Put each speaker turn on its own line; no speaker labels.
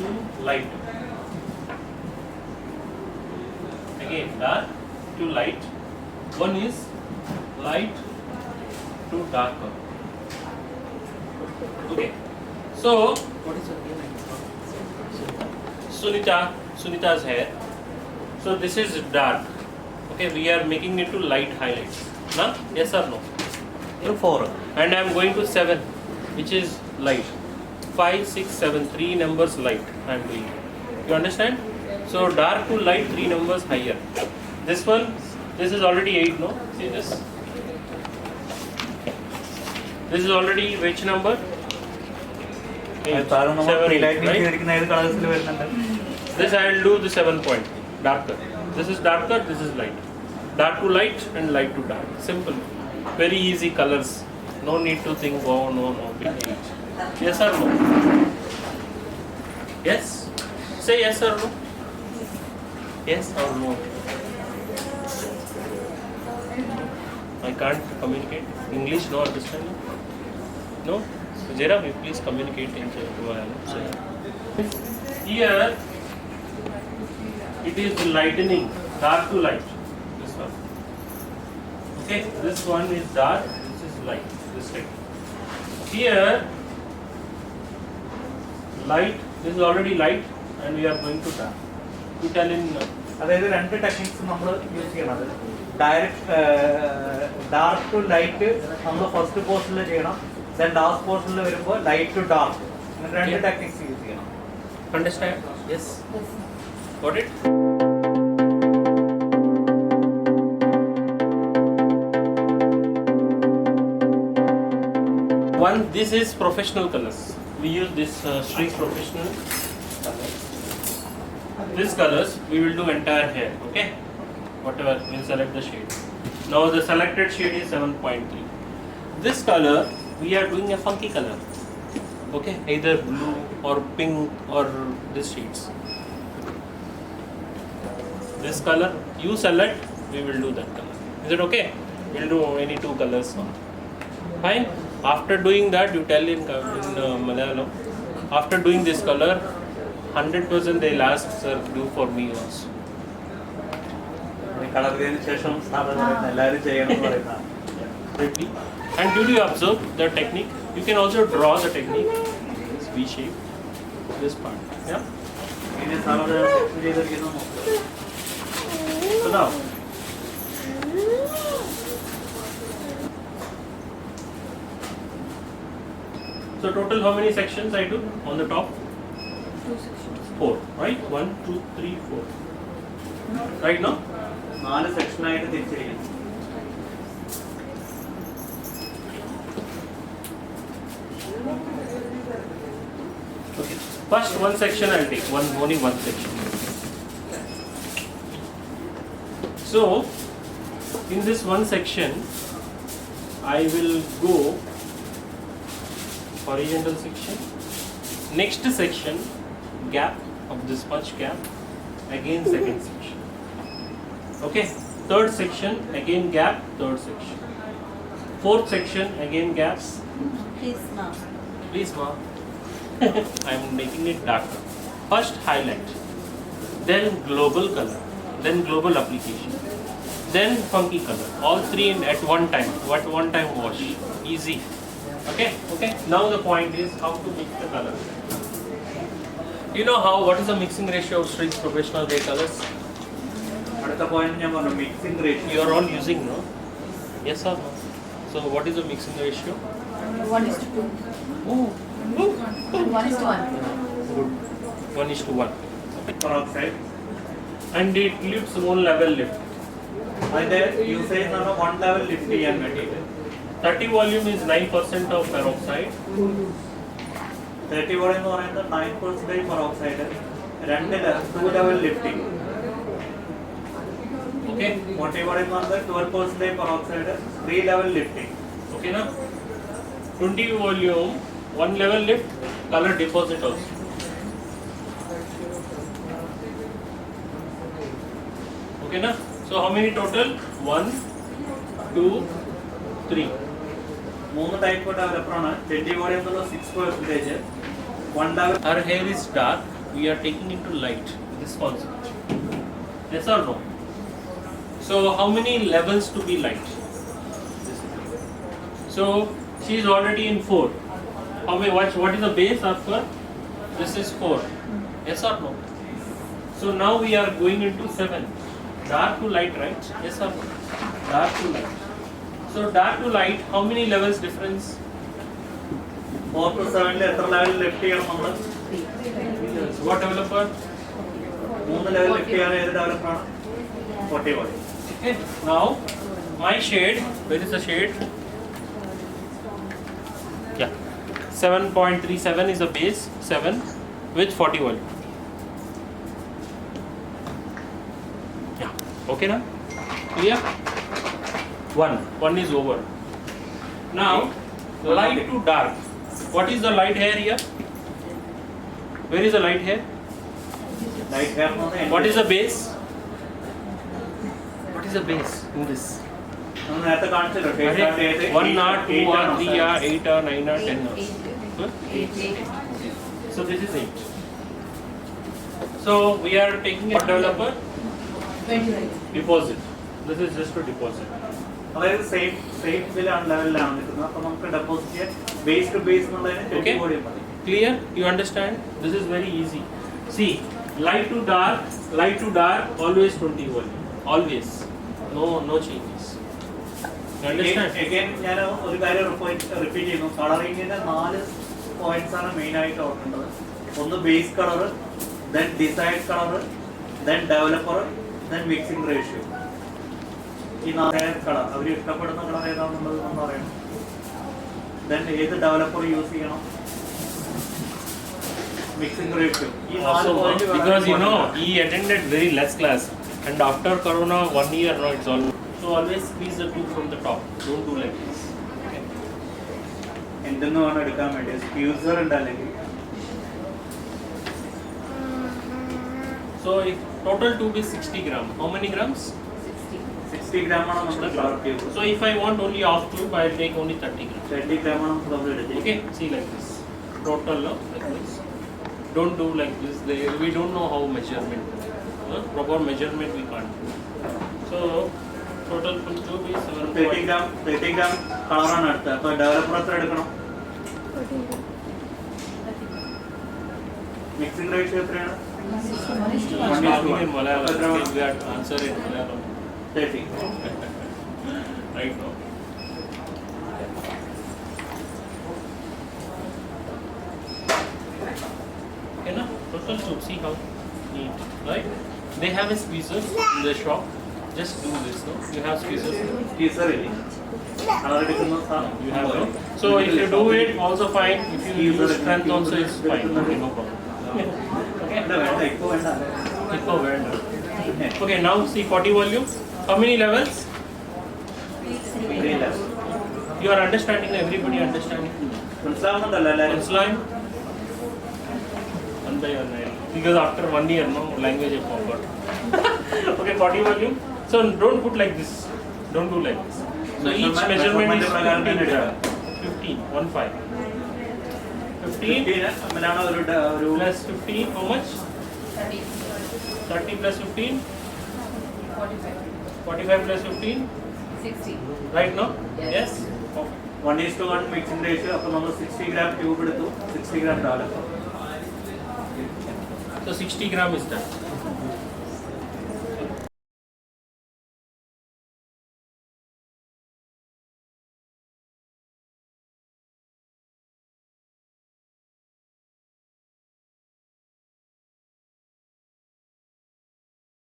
to light. Again, dark to light. One is light to darker. Okay. So, what is your name? Sunita's hair. So this is dark. Okay, we are making it to light highlights. Na? Yes or no? 4. And I am going to 7, which is light. 5, 6, 7, 3 numbers light. I am doing. You understand? So dark to light, 3 numbers higher. This one, this is already 8. No? See this. This is already which number? 8. 7, 8, right? This I will do the 7 point. Darker. This is darker, this is light. Dark to light and light to dark. Simple. Very easy colors. No need to think, oh no, big deal. Yes or no? Yes? Say yes or no? Yes or no? I can't communicate. English, no understanding? No? So, Jairam, you please communicate in Malayalam. Here, it is lightening, dark to light. This one. Okay, this one is dark, this is light. This side. Here, light, this is already light, and we are going to dark. You tell in.
അതായത് രണ്ട് techniques നമ്മൾ use ചെയ്യണത്. Direct dark to light നമ്മൾ first പോർഷനിൽ ചെയ്യണം, then last പോർഷനിൽ വരുമ്പോൾ light to dark. അങ്ങനെ രണ്ട് ടെക്നിക്സ് യൂസ് ചെയ്യണം.
Understand? Yes. Got it? One, this is professional colors. We use this Streaks Professional colors. These colors we will do entire hair. Okay, whatever we'll select the shade. Now the selected shade is 7.3. This color we are doing a funky color. Okay, either blue or pink or this shades. This color you select, we will do that color. Is it okay? We'll do any 2 colors. Fine. After doing that, you tell in Malayalam. After doing this color, 100% they'll ask, sir, do for me also. And did you observe the technique? You can also draw the technique. This V shape, this part. Yeah. So now. So total how many sections I do on the top?
2 sections.
4, right? 1, 2, 3, 4. Right now?
4 സെക്ഷനായിട്ട് തിരിച്ചിരിക്കണം.
Okay. First one section I'll take. Only one section. So in this one section I will go horizontal section. Next section, gap of this much gap. Again second section. Okay. Third section, again gap. Third section. Fourth section, again gaps.
Please, ma'am.
Please, ma'am. I am making it darker. First highlight, then global color, then global application, then funky color. All 3 at one time. One time wash. Easy. Okay. Now the point is how to mix the color. You know what is the mixing ratio of Streaks Professional hair colors?
അടുത്ത point ഞാൻ പറഞ്ഞു mixing ratio.
You are all using, no? Yes or no? So what is the mixing ratio?
1:2.
Oh.
1:1.
Good. 1:1. Okay.
Peroxide.
And it leaves one level lift.
അതിന്റെ usage എന്ന് പറഞ്ഞാൽ 1 level lift ചെയ്യാൻ വേണ്ടിയിട്ട്.
30 volume is 9% of peroxide.
30 volume എന്ന് പറയുന്നത് 9% peroxide, 2 level lifting.
Okay.
40 volume എന്ന് പറയുന്നത് 12% peroxide, 3 level lifting.
Okay, na? 20 volume, 1 level lift, color deposit also. Okay, na? So how many total? 1, 2, 3.
3 type ഡെവലപ്പറാണ്. 20 volume എന്നുള്ള 6%, 1 level.
Her hair is dark, we are taking into light this concept. Yes or no? So how many levels to be light? So she is already in 4. How many? What is the base of her? This is 4. Yes or no? So now we are going into 7. Dark to light, right? Yes or no? Dark to light. So dark to light, how many levels difference?
4 to 7 എത്ര level lift ചെയ്യണം നമ്മൾ?
What developer?
3 level lift ചെയ്യാൻ ഏത് ഡെവലപ്പറാണ്? 40 volt.
Okay. Now my shade, where is the shade? Yeah. 7.37 is the base, 7 with 40 volt. Yeah. Okay now? Clear? 1 is over. Now light to dark. What is the light here here? Where is the light here?
Light hair എന്ന് പറഞ്ഞാൽ
What is the base? What is the base in this?
നമ്മൾ നേരത്തെ കാണിച്ചല്ലോ
Array, 1 hour, 2 hour, 3 hour, 8 hour, 9 hour, 10 hours. Huh?
8.
So this is 8. So we are taking a developer
25.
deposit. This is just to deposit.
അതായത് same ഇതിലാണ് ലെവലിലാണ് നിൽക്കുന്നത്. അപ്പോൾ നമുക്ക് deposit ചെയ്യാൻ base two base എന്നുള്ളതിന് 20
Okay.
വോളിയം മതി.
Clear? You understand? This is very easy. See, light to dark, always 20 volume. Always. No changes. You understand?
Again, ഞാൻ ഒരു കാര്യം റിപ്പീറ്റ് ചെയ്യുന്നു. കളറിങ്ങിന്റെ 4 പോയിന്റ്സ് ആണ് മെയിൻ ആയിട്ട് ഓർക്കേണ്ടത്. ഒന്ന് base colour, then decide colour, then developer, then mixing ratio. ഈ 4 colour അവർ ഇഷ്ടപ്പെടുന്ന കളർ ഏതാണെന്നുള്ളത് നമ്മൾ പറയണം. ദെൻ ഏത് ഡെവലപ്പർ യൂസ് ചെയ്യണം, മിക്സിംഗ് റേഷ്യോ. ഈ 4
Also,
point
because you know he attended very less class, and after Corona 1 year now it's all. So always squeeze the 2 from the top. Don't do like this. Okay.
എന്തെന്ന് വേണം എടുക്കാൻ വേണ്ടി squeezer ഉണ്ട് അല്ലെങ്കിൽ
So if total tube is 60 gram, how many grams?
60 gram ആണ് നമ്മുടെ colour tube.
So if I want only half tube, I'll take only 30 grams.
30 gram ആണ് നമ്മൾ എടുത്തത്.
Okay, see like this. Total no? Like this. Don't do like this. We don't know how measurement. Proper measurement we can't do. So total full tube is
30 gram കളറാണ് എടുത്തത്. അപ്പോൾ developer എത്ര എടുക്കണം? Mixing ratio എത്രയാണ്?
1:1. In Malayalam. We have to answer in Malayalam.
30.
Right now. Okay, na? Total tube. See how neat, right? They have a squeezer in the shop. Just do this, no? You have squeezers.
Squeezer ഇല്ലേ? Colour എടുക്കുന്ന സാധനം.
You have no. So if you do it, also fine. If you use strength, also it's fine. Okay, no problem. Okay.
ഇല്ല, വേണ്ട, ഇപ്പോൾ വേണ്ട.
Echo well. Okay, now see 40 volume. How many levels?
ഇല്ല.
You are understanding. Everybody understanding.
മനസ്സിലാവുന്നുണ്ടല്ലോ എല്ലാവരും?
First line. 1 by 1 line. Because after 1 year, no language I forgot. Okay, 40 volume. So don't put like this. Don't do like this. So each measurement is 15 gram. 15. 1 5. 15
അങ്ങനെയാണ് ഒരു
plus 15. How much?
30.
30 plus 15.
45.
45 plus 15.
60.
Right now?
Yes.
Okay.
1:1 mixing ratio. അപ്പോൾ നമ്മൾ 60 gram tube എടുത്തു, 60 gram developer.
So 60 gram is done.